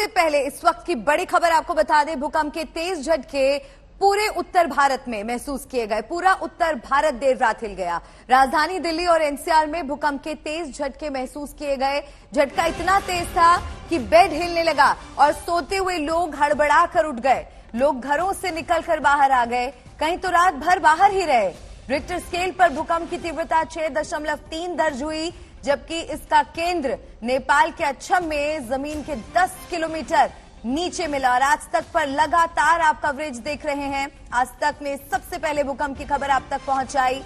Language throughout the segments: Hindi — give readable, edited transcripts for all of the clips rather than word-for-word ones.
सबसे पहले इस वक्त की बड़ी खबर आपको बता दें, भूकंप के तेज झटके पूरे उत्तर भारत में महसूस किए गए। पूरा उत्तर भारत देर रात हिल गया। राजधानी दिल्ली और एनसीआर में भूकंप के तेज झटके महसूस किए गए। झटका इतना तेज था कि बेड हिलने लगा और सोते हुए लोग हड़बड़ा कर उठ गए। लोग घरों से निकलकर बाहर आ गए, कहीं तो रात भर बाहर ही रहे। रिक्टर स्केल पर भूकंप की तीव्रता 6.3 दर्ज हुई, जबकि इसका केंद्र नेपाल के अच्छम में जमीन के 10 किलोमीटर नीचे मिला। और आज तक पर लगातार आप कवरेज देख रहे हैं। आज तक में सबसे पहले भूकंप की खबर आप तक पहुंचाई।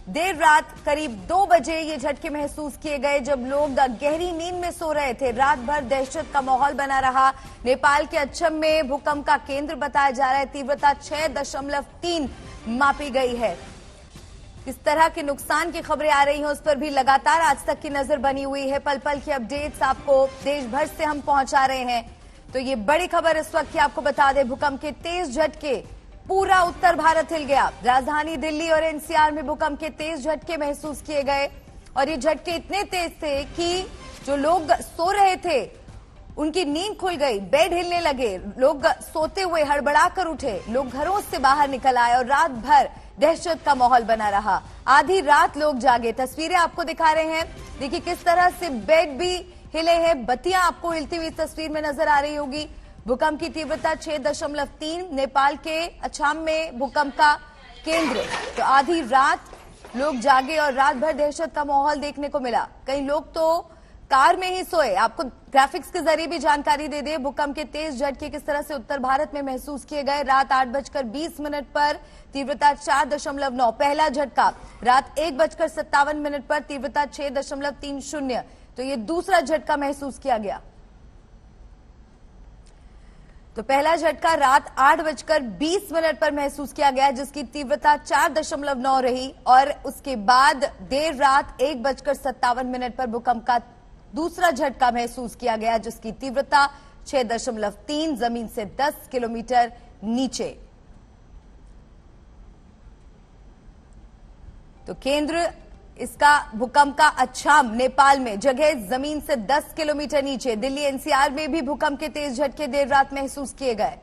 देर रात करीब 2 बजे ये झटके महसूस किए गए, जब लोग गहरी नींद में सो रहे थे। रात भर दहशत का माहौल बना रहा। नेपाल के अच्छम में भूकंप का केंद्र बताया जा रहा है। तीव्रता 6.3 मापी गई है। किस तरह के नुकसान की खबरें आ रही हैं, उस पर भी लगातार आज तक की नजर बनी हुई है। पल पल की अपडेट्स आपको देश भर से हम पहुंचा रहे हैं। तो ये बड़ी खबर इस वक्त की आपको बता दें, भूकंप के तेज झटके पूरा उत्तर भारत हिल गया। राजधानी दिल्ली और एनसीआर में भूकंप के तेज झटके महसूस किए गए और ये झटके इतने तेज थे कि जो लोग सो रहे थे उनकी नींद खुल गई, बेड हिलने लगे, लोग सोते हुए हड़बड़ा कर उठे, लोग घरों से बाहर निकल आए और रात भर दहशत का माहौल बना रहा। आधी रात लोग जागे। तस्वीरें आपको दिखा रहे हैं, देखिए किस तरह से बेड भी हिले हैं। बत्तियां आपको हिलती हुई तस्वीर में नजर आ रही होगी। भूकंप की तीव्रता 6.3, नेपाल के अछाम में भूकंप का केंद्र। तो आधी रात लोग जागे और रात भर दहशत का माहौल देखने को मिला। कई लोग तो कार में ही सोए। आपको ग्राफिक्स के जरिए भी जानकारी दे दे, भूकंप के तेज झटके किस तरह से उत्तर भारत में महसूस किए गए। रात 8:20 पर तीव्रता 4.9 पहला झटका। रात 1:57 पर तीव्रता 6.30। तो ये दूसरा झटका महसूस किया गया। तो पहला झटका रात 8:20 पर महसूस किया गया, जिसकी तीव्रता 4.9 रही। और उसके बाद देर रात 1:57 पर भूकंप का दूसरा झटका महसूस किया गया, जिसकी तीव्रता 6.3, जमीन से 10 किलोमीटर नीचे। तो केंद्र इसका भूकंप का अच्छाम नेपाल में, जगह जमीन से 10 किलोमीटर नीचे। दिल्ली एनसीआर में भी भूकंप के तेज झटके देर रात महसूस किए गए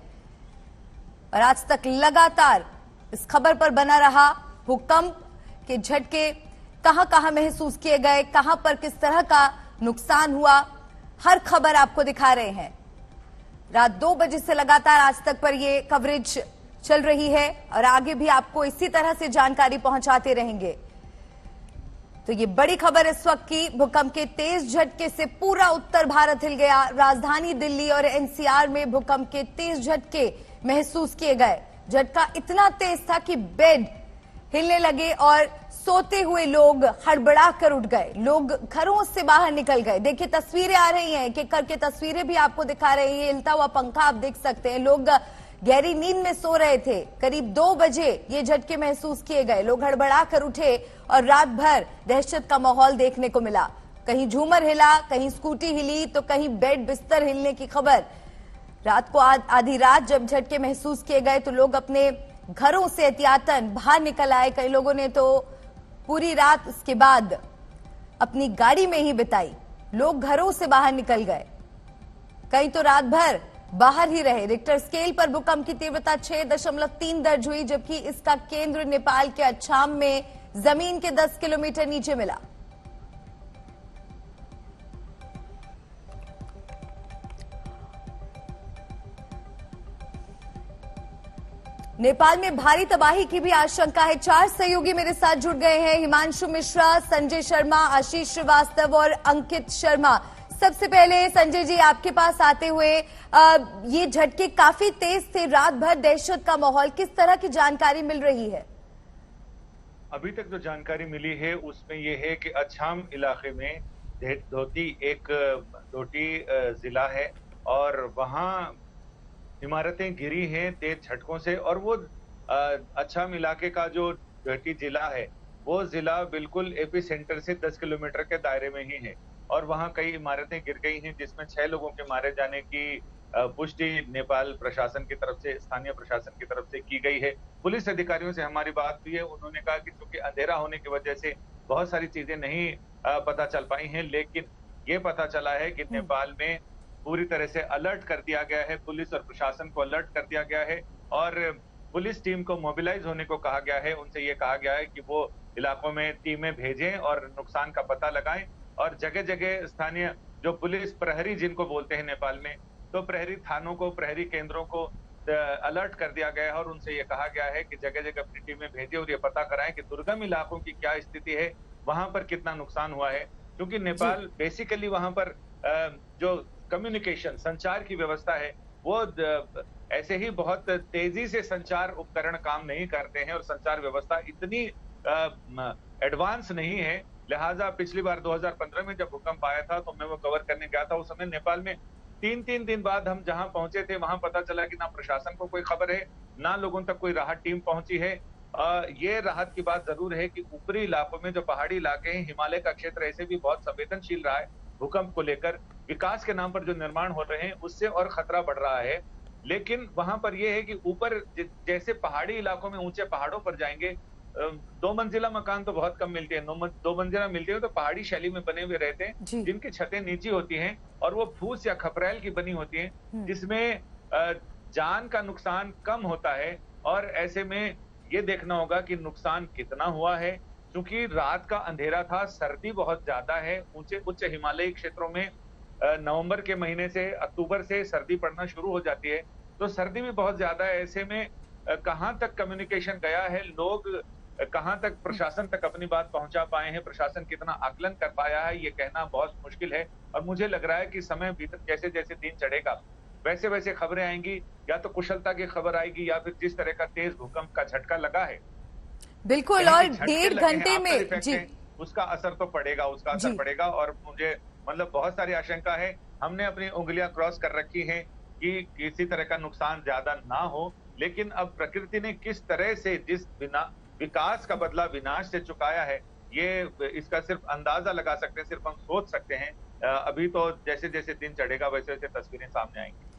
और आज तक लगातार इस खबर पर बना रहा। भूकंप के झटके कहां कहां महसूस किए गए, कहां पर किस तरह का नुकसान हुआ, हर खबर आपको दिखा रहे हैं। रात 2 बजे से लगातार आज तक पर यह कवरेज चल रही है और आगे भी आपको इसी तरह से जानकारी पहुंचाते रहेंगे। तो ये बड़ी खबर इस वक्त की, भूकंप के तेज झटके से पूरा उत्तर भारत हिल गया। राजधानी दिल्ली और एनसीआर में भूकंप के तेज झटके महसूस किए गए। झटका इतना तेज था कि बेड हिलने लगे और सोते हुए लोग हड़बड़ा कर उठ गए। लोग घरों से बाहर निकल गए। देखिए तस्वीरें आ रही हैं, एक एक करके तस्वीरें भी आपको दिखा रही है। हिलता हुआ पंखा आप देख सकते हैं। लोग गहरी नींद में सो रहे थे। करीब 2 बजे ये झटके महसूस किए गए। लोग हड़बड़ा कर उठे और रात भर दहशत का माहौल देखने को मिला। कहीं झूमर हिला, कहीं स्कूटी हिली, तो कहीं बेड बिस्तर हिलने की खबर। रात को आधी रात जब झटके महसूस किए गए तो लोग अपने घरों से एहतियातन बाहर निकल आए। कई लोगों ने तो पूरी रात उसके बाद अपनी गाड़ी में ही बिताई। लोग घरों से बाहर निकल गए, कई तो रात भर बाहर ही रहे। रिक्टर स्केल पर भूकंप की तीव्रता 6.3 दर्ज हुई, जबकि इसका केंद्र नेपाल के अच्छाम में जमीन के 10 किलोमीटर नीचे मिला। नेपाल में भारी तबाही की भी आशंका है। 4 सहयोगी मेरे साथ जुड़ गए हैं, हिमांशु मिश्रा, संजय शर्मा, आशीष श्रीवास्तव और अंकित शर्मा। सबसे पहले संजय जी आपके पास आते हुए, ये झटके काफी तेज थे, रात भर दहशत का माहौल, किस तरह की जानकारी मिल रही है? अभी तक जो जानकारी मिली है उसमें ये है कि अच्छाम इलाके में डोटी जिला है और वहां इमारतें गिरी हैं तेज झटकों से। और वो अच्छाम इलाके का जो डोटी जिला है वो जिला बिल्कुल एपी सेंटर से 10 किलोमीटर के दायरे में ही है और वहां कई इमारतें गिर गई हैं, जिसमें 6 लोगों के मारे जाने की पुष्टि नेपाल प्रशासन की तरफ से, स्थानीय प्रशासन की तरफ से की गई है। पुलिस अधिकारियों से हमारी बात हुई है, उन्होंने कहा कि चूंकि अंधेरा होने की वजह से बहुत सारी चीजें नहीं पता चल पाई हैं, लेकिन ये पता चला है कि नेपाल में पूरी तरह से अलर्ट कर दिया गया है, पुलिस और प्रशासन को अलर्ट कर दिया गया है और पुलिस टीम को मोबिलाइज होने को कहा गया है। उनसे ये कहा गया है कि वो इलाकों में टीमें भेजें और नुकसान का पता लगाएं और जगह-जगह स्थानीय जो पुलिस प्रहरी जिनको बोलते हैं नेपाल में, तो प्रहरी थानों को, प्रहरी केंद्रों को अलर्ट कर दिया गया है और उनसे ये कहा गया है कि जगह-जगह अपनी टीमें भेजें और ये पता कराएं कि दुर्गम इलाकों की क्या स्थिति है, वहां पर कितना नुकसान हुआ है। क्योंकि जी। नेपाल बेसिकली वहां पर जो कम्युनिकेशन संचार की व्यवस्था है वो ऐसे ही बहुत तेजी से संचार उपकरण काम नहीं करते हैं और संचार व्यवस्था इतनी एडवांस नहीं है। लिहाजा पिछली बार 2015 में जब भूकंप आया था तो मैं वो कवर करने गया था। उस समय नेपाल में 3-3 दिन बाद हम जहां पहुंचे थे वहां पता चला कि ना प्रशासन को कोई खबर है, ना लोगों तक कोई राहत टीम पहुंची है। ये राहत की बात जरूर है कि ऊपरी इलाकों में जो पहाड़ी इलाके हैं, हिमालय का क्षेत्र ऐसे भी बहुत संवेदनशील रहा है भूकंप को लेकर। विकास के नाम पर जो निर्माण हो रहे हैं उससे और खतरा बढ़ रहा है। लेकिन वहां पर यह है कि ऊपर जैसे पहाड़ी इलाकों में ऊंचे पहाड़ों पर जाएंगे, 2 मंजिला मकान तो बहुत कम मिलते हैं, 2 मंजिला मिलते हैं तो पहाड़ी शैली में बने हुए रहते हैं, जी। जिनकी छतें नीची होती हैं और वो फूस या खपरैल की बनी होती हैं, जिसमें जान का नुकसान कम होता है। और ऐसे में ये देखना होगा कि नुकसान कितना हुआ है, क्योंकि रात का अंधेरा था, सर्दी बहुत ज्यादा है। उच्च हिमालयी क्षेत्रों में नवंबर के महीने से अक्टूबर से सर्दी पड़ना शुरू हो जाती है, तो सर्दी भी बहुत ज्यादा है। ऐसे में कहाँ तक कम्युनिकेशन गया है, लोग कहाँ तक प्रशासन तक अपनी बात पहुंचा पाए हैं, प्रशासन कितना आकलन कर पाया है, ये कहना बहुत मुश्किल है। और मुझे लग रहा है कि समय बीत जैसे जैसे दिन चढ़ेगा वैसे वैसे खबरें आएंगी, या तो कुशलता की खबर आएगी या फिर जिस तरह का तेज भूकंप का झटका लगा है, बिल्कुल। कहीं और भी झटके 1.5 लगे हैं, घंटे आफ्टर में इफेक्ट जी। है, उसका असर तो पड़ेगा, उसका असर जी। पड़ेगा। और मुझे मतलब बहुत सारी आशंका है। हमने अपनी उंगलियां क्रॉस कर रखी हैं कि किसी तरह का नुकसान ज्यादा ना हो, लेकिन अब प्रकृति ने किस तरह से जिस बिना विकास का बदला विनाश से चुकाया है, ये इसका सिर्फ अंदाजा लगा सकते हैं, सिर्फ हम सोच सकते हैं। अभी तो जैसे जैसे दिन चढ़ेगा वैसे वैसे तस्वीरें सामने आएंगी।